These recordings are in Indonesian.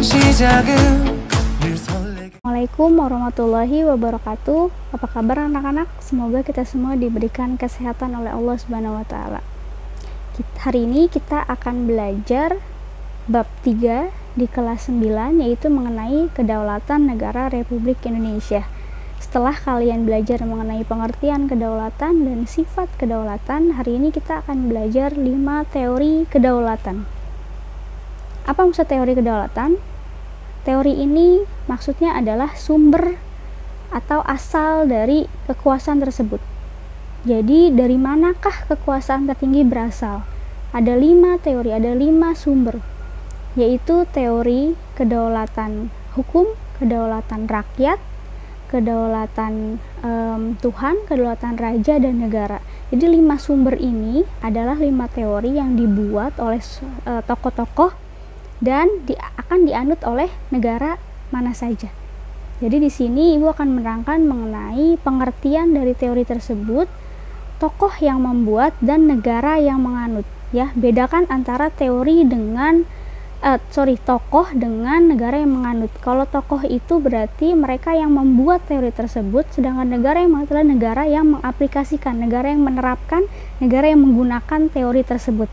Assalamualaikum warahmatullahi wabarakatuh. Apa kabar anak-anak? Semoga kita semua diberikan kesehatan oleh Allah Subhanahu wa taala. Hari ini kita akan belajar bab 3 di kelas 9, yaitu mengenai kedaulatan negara Republik Indonesia. Setelah kalian belajar mengenai pengertian kedaulatan dan sifat kedaulatan, hari ini kita akan belajar 5 teori kedaulatan. Apa maksud teori kedaulatan? Teori ini maksudnya adalah sumber atau asal dari kekuasaan tersebut. Jadi dari manakah kekuasaan tertinggi berasal? Ada 5 teori, ada 5 sumber, yaitu teori kedaulatan hukum, kedaulatan rakyat, kedaulatan Tuhan, kedaulatan raja dan negara. Jadi 5 sumber ini adalah 5 teori yang dibuat oleh tokoh-tokoh dan akan dianut oleh negara mana saja. Jadi di sini Ibu akan menerangkan mengenai pengertian dari teori tersebut, tokoh yang membuat dan negara yang menganut. Ya, bedakan antara teori dengan tokoh dengan negara yang menganut. Kalau tokoh itu berarti mereka yang membuat teori tersebut, sedangkan negara yang menganut adalah negara yang mengaplikasikan, negara yang menerapkan, negara yang menggunakan teori tersebut.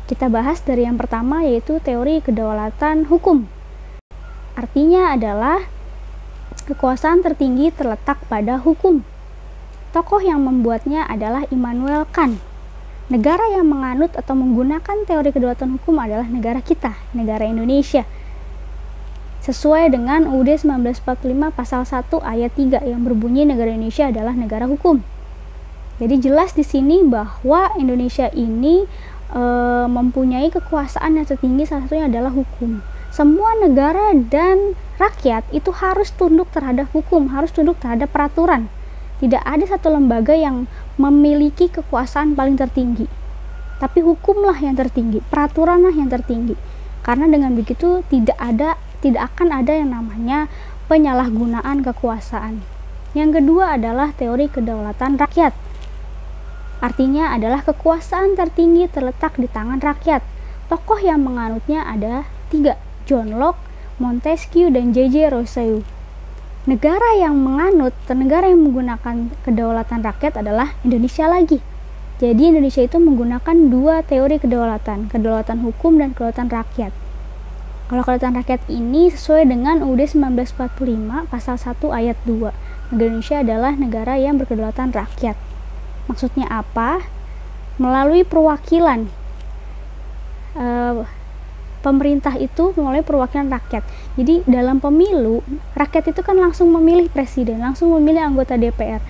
Kita bahas dari yang pertama, yaitu teori kedaulatan hukum. Artinya adalah kekuasaan tertinggi terletak pada hukum. Tokoh yang membuatnya adalah Immanuel Kant. Negara yang menganut atau menggunakan teori kedaulatan hukum adalah negara kita, negara Indonesia. Sesuai dengan UUD 1945 pasal 1 ayat 3 yang berbunyi negara Indonesia adalah negara hukum. Jadi jelas di sini bahwa Indonesia ini mempunyai kekuasaan yang tertinggi, salah satunya adalah hukum. Semua negara dan rakyat itu harus tunduk terhadap hukum, harus tunduk terhadap peraturan. Tidak ada satu lembaga yang memiliki kekuasaan paling tertinggi, tapi hukumlah yang tertinggi, peraturanlah yang tertinggi. Karena dengan begitu tidak akan ada yang namanya penyalahgunaan kekuasaan. Yang kedua adalah teori kedaulatan rakyat. Artinya adalah kekuasaan tertinggi terletak di tangan rakyat. Tokoh yang menganutnya ada 3, John Locke, Montesquieu, dan J.J. Rousseau. Negara yang menganut atau negara yang menggunakan kedaulatan rakyat adalah Indonesia lagi. Jadi Indonesia itu menggunakan 2 teori kedaulatan, kedaulatan hukum dan kedaulatan rakyat. Kalau kedaulatan rakyat ini sesuai dengan UUD 1945 pasal 1 ayat 2. Negara Indonesia adalah negara yang berkedaulatan rakyat. Maksudnya apa? Melalui perwakilan pemerintah itu melalui perwakilan rakyat. Jadi dalam pemilu, rakyat itu kan langsung memilih presiden, langsung memilih anggota DPR.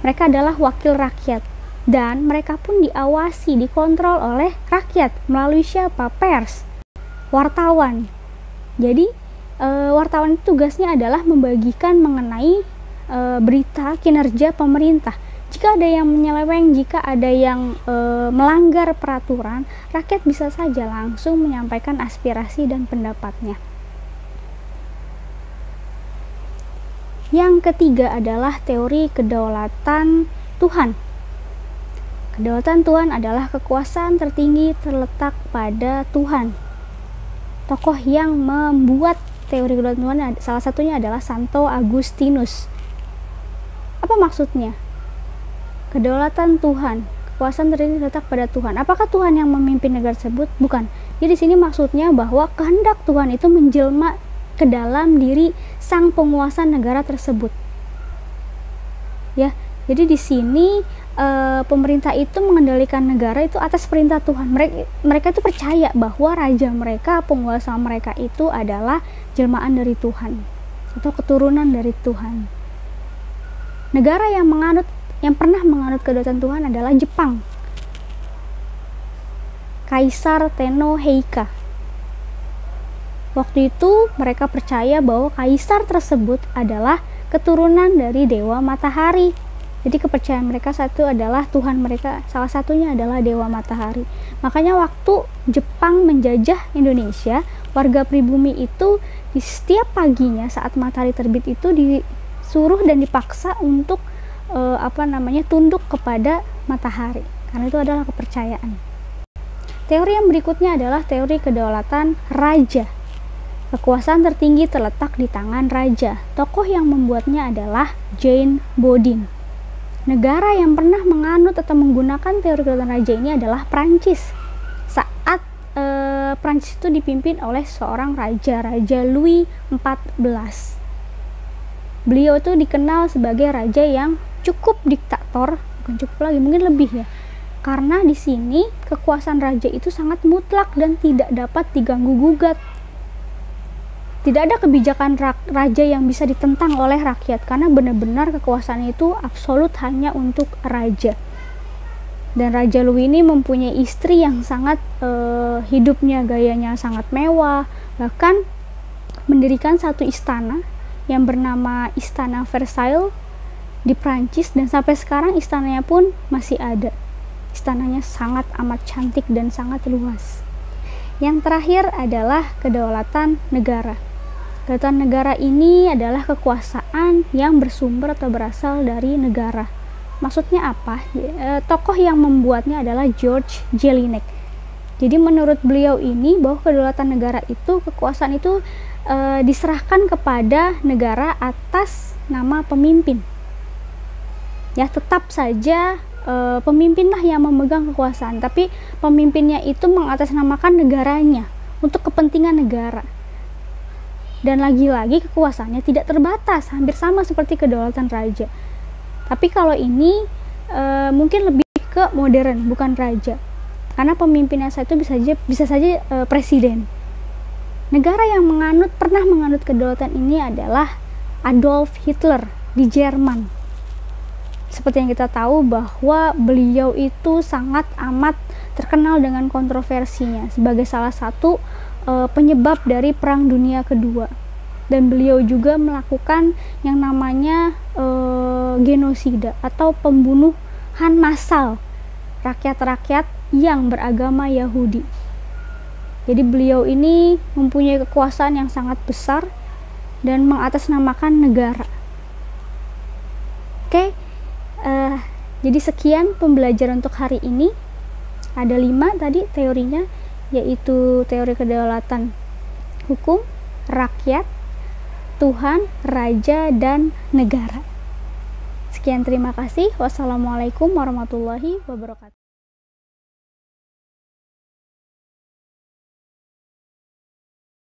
Mereka adalah wakil rakyat dan mereka pun diawasi, dikontrol oleh rakyat melalui siapa? Pers, wartawan. Jadi wartawan itu tugasnya adalah membagikan mengenai berita kinerja pemerintah. Jika ada yang menyeleweng, jika ada yang melanggar peraturan, rakyat bisa saja langsung menyampaikan aspirasi dan pendapatnya. Yang ketiga adalah teori kedaulatan Tuhan. Kedaulatan Tuhan adalah kekuasaan tertinggi terletak pada Tuhan. Tokoh yang membuat teori kedaulatan Tuhan salah satunya adalah Santo Agustinus. Apa maksudnya? Kedaulatan Tuhan, kekuasaan tertinggi terletak pada Tuhan. Apakah Tuhan yang memimpin negara tersebut? Bukan. Jadi di sini maksudnya bahwa kehendak Tuhan itu menjelma ke dalam diri sang penguasa negara tersebut. Ya, jadi di sini pemerintah itu mengendalikan negara itu atas perintah Tuhan. Mereka itu percaya bahwa raja mereka, penguasa mereka itu adalah jelmaan dari Tuhan atau keturunan dari Tuhan. Negara yang pernah menganut kedaulatan Tuhan adalah Jepang. Kaisar Tenno Heika. Waktu itu mereka percaya bahwa kaisar tersebut adalah keturunan dari dewa matahari. Jadi kepercayaan mereka satu adalah Tuhan mereka, salah satunya adalah dewa matahari. Makanya waktu Jepang menjajah Indonesia, warga pribumi itu di setiap paginya saat matahari terbit itu disuruh dan dipaksa untuk tunduk kepada matahari, karena itu adalah kepercayaan. Teori yang berikutnya adalah teori kedaulatan raja. Kekuasaan tertinggi terletak di tangan raja. Tokoh yang membuatnya adalah Jane Bodin. Negara yang pernah menganut atau menggunakan teori kedaulatan raja ini adalah Prancis. Saat Prancis itu dipimpin oleh seorang raja Louis XIV. Beliau itu dikenal sebagai raja yang cukup diktator, bukan cukup lagi, mungkin lebih ya. Karena di sini kekuasaan raja itu sangat mutlak dan tidak dapat diganggu gugat. Tidak ada kebijakan raja yang bisa ditentang oleh rakyat, karena benar-benar kekuasaan itu absolut hanya untuk raja. Dan Raja Louis ini mempunyai istri yang sangat hidupnya gayanya sangat mewah, bahkan mendirikan satu istana yang bernama Istana Versailles di Prancis, dan sampai sekarang istananya pun masih ada. Istananya sangat amat cantik dan sangat luas. Yang terakhir adalah kedaulatan negara. Kedaulatan negara ini adalah kekuasaan yang bersumber atau berasal dari negara. Maksudnya apa? Tokoh yang membuatnya adalah George Jelinek. Jadi menurut beliau ini bahwa kedaulatan negara itu, kekuasaan itu diserahkan kepada negara atas nama pemimpin. Ya, tetap saja pemimpinlah yang memegang kekuasaan, tapi pemimpinnya itu mengatasnamakan negaranya untuk kepentingan negara. Dan lagi-lagi kekuasaannya tidak terbatas, hampir sama seperti kedaulatan raja. Tapi kalau ini mungkin lebih ke modern, bukan raja, karena pemimpinnya itu bisa saja presiden. Negara yang pernah menganut kedaulatan ini adalah Adolf Hitler di Jerman. Seperti yang kita tahu bahwa beliau itu sangat amat terkenal dengan kontroversinya sebagai salah satu penyebab dari Perang Dunia Kedua. Dan beliau juga melakukan yang namanya genosida atau pembunuhan massal rakyat-rakyat yang beragama Yahudi. Jadi beliau ini mempunyai kekuasaan yang sangat besar dan mengatasnamakan negara. Oke, jadi sekian pembelajaran untuk hari ini. Ada 5 tadi teorinya, yaitu teori kedaulatan hukum, rakyat, Tuhan, raja, dan negara. Sekian, terima kasih. Wassalamualaikum warahmatullahi wabarakatuh.